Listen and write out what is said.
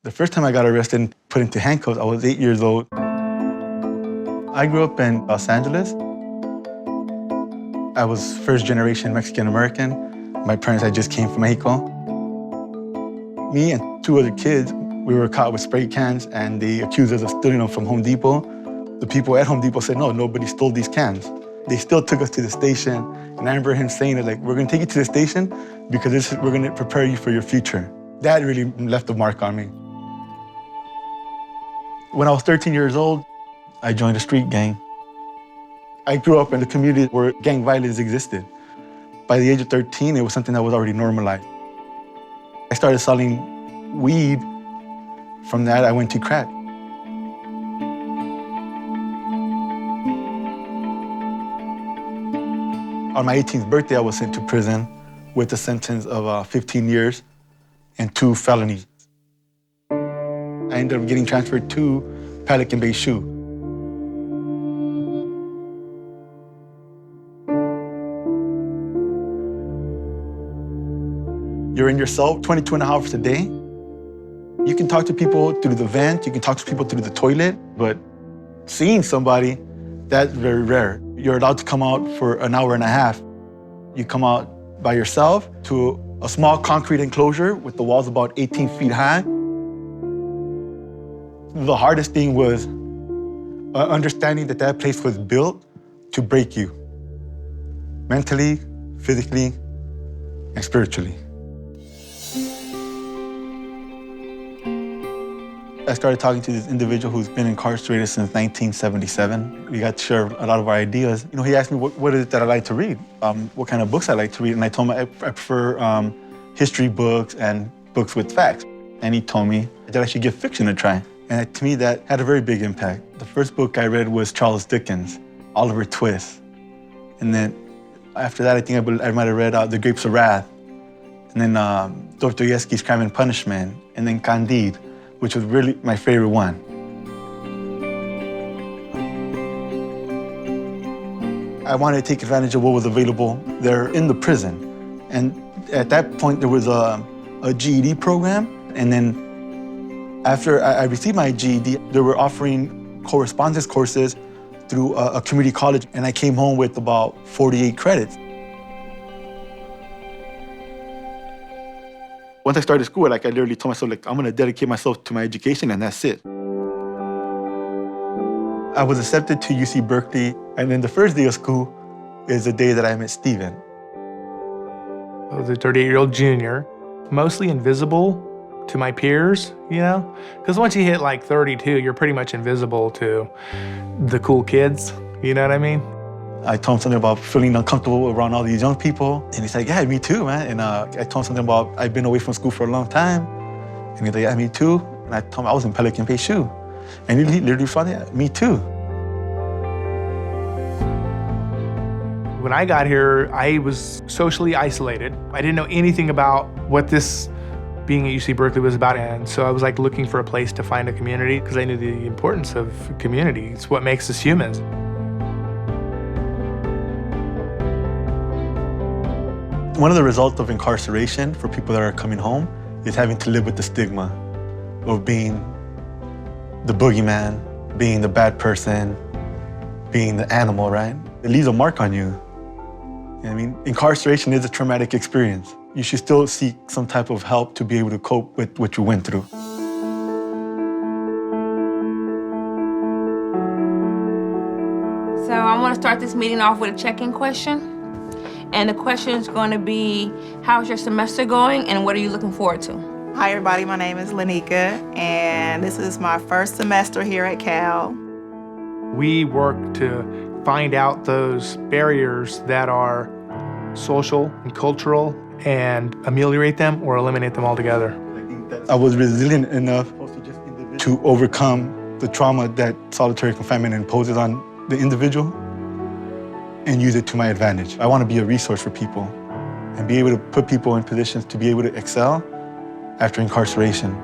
The first time I got arrested and put into handcuffs, I was 8 years old. I grew up in Los Angeles. I was first generation Mexican-American. My parents had just came from Mexico. Me and two other kids, we were caught with spray cans and they accused us of stealing them from Home Depot. The people at Home Depot said, no, nobody stole these cans. They still took us to the station. And I remember him saying that, like, we're gonna take you to the station because we're gonna prepare you for your future. That really left a mark on me. When I was 13 years old, I joined a street gang. I grew up in a community where gang violence existed. By the age of 13, it was something that was already normalized. I started selling weed. From that, I went to crack. On my 18th birthday, I was sent to prison with a sentence of 15 years and 2 felonies. I ended up getting transferred to Pelican Bay SHU. You're in your cell 22 and a half hours a day. You can talk to people through the vent, you can talk to people through the toilet, but seeing somebody, that's very rare. You're allowed to come out for an hour and a half. You come out by yourself to a small concrete enclosure with the walls about 18 feet high. The hardest thing was understanding that that place was built to break you, mentally, physically, and spiritually. I started talking to this individual who's been incarcerated since 1977. We got to share a lot of our ideas. You know, he asked me what is it that I like to read, what kind of books I like to read, and I told him I prefer history books and books with facts. And he told me that I should give fiction a try. And to me, that had a very big impact. The first book I read was Charles Dickens, Oliver Twist. And then after that, I think I might have read The Grapes of Wrath, and then Dostoevsky's Crime and Punishment, and then Candide, which was really my favorite one. I wanted to take advantage of what was available there in the prison. And at that point, there was a GED program. And then after I received my GED, they were offering correspondence courses through a community college. And I came home with about 48 credits. Once I started school, I literally told myself, I'm gonna dedicate myself to my education and that's it. I was accepted to UC Berkeley, and then the first day of school is the day that I met Steven. I was a 38-year-old junior, mostly invisible to my peers, you know? Because once you hit like 32, you're pretty much invisible to the cool kids, you know what I mean? I told him something about feeling uncomfortable around all these young people. And he's like, yeah, me too, man. And I told him something about I've been away from school for a long time. And he's like, yeah, me too. And I told him I was in Pelican Bay SHU. And he literally responded, yeah, me too. When I got here, I was socially isolated. I didn't know anything about what this being at UC Berkeley was about. And so I was like looking for a place to find a community because I knew the importance of community. It's what makes us humans. One of the results of incarceration for people that are coming home is having to live with the stigma of being the boogeyman, being the bad person, being the animal, right? It leaves a mark on you. I mean, incarceration is a traumatic experience. You should still seek some type of help to be able to cope with what you went through. So I want to start this meeting off with a check-in question. And the question is going to be, how's your semester going and what are you looking forward to? Hi everybody, my name is Lanika and this is my first semester here at Cal. We work to find out those barriers that are social and cultural and ameliorate them or eliminate them altogether. I was resilient enough to overcome the trauma that solitary confinement imposes on the individual and use it to my advantage. I want to be a resource for people and be able to put people in positions to be able to excel after incarceration.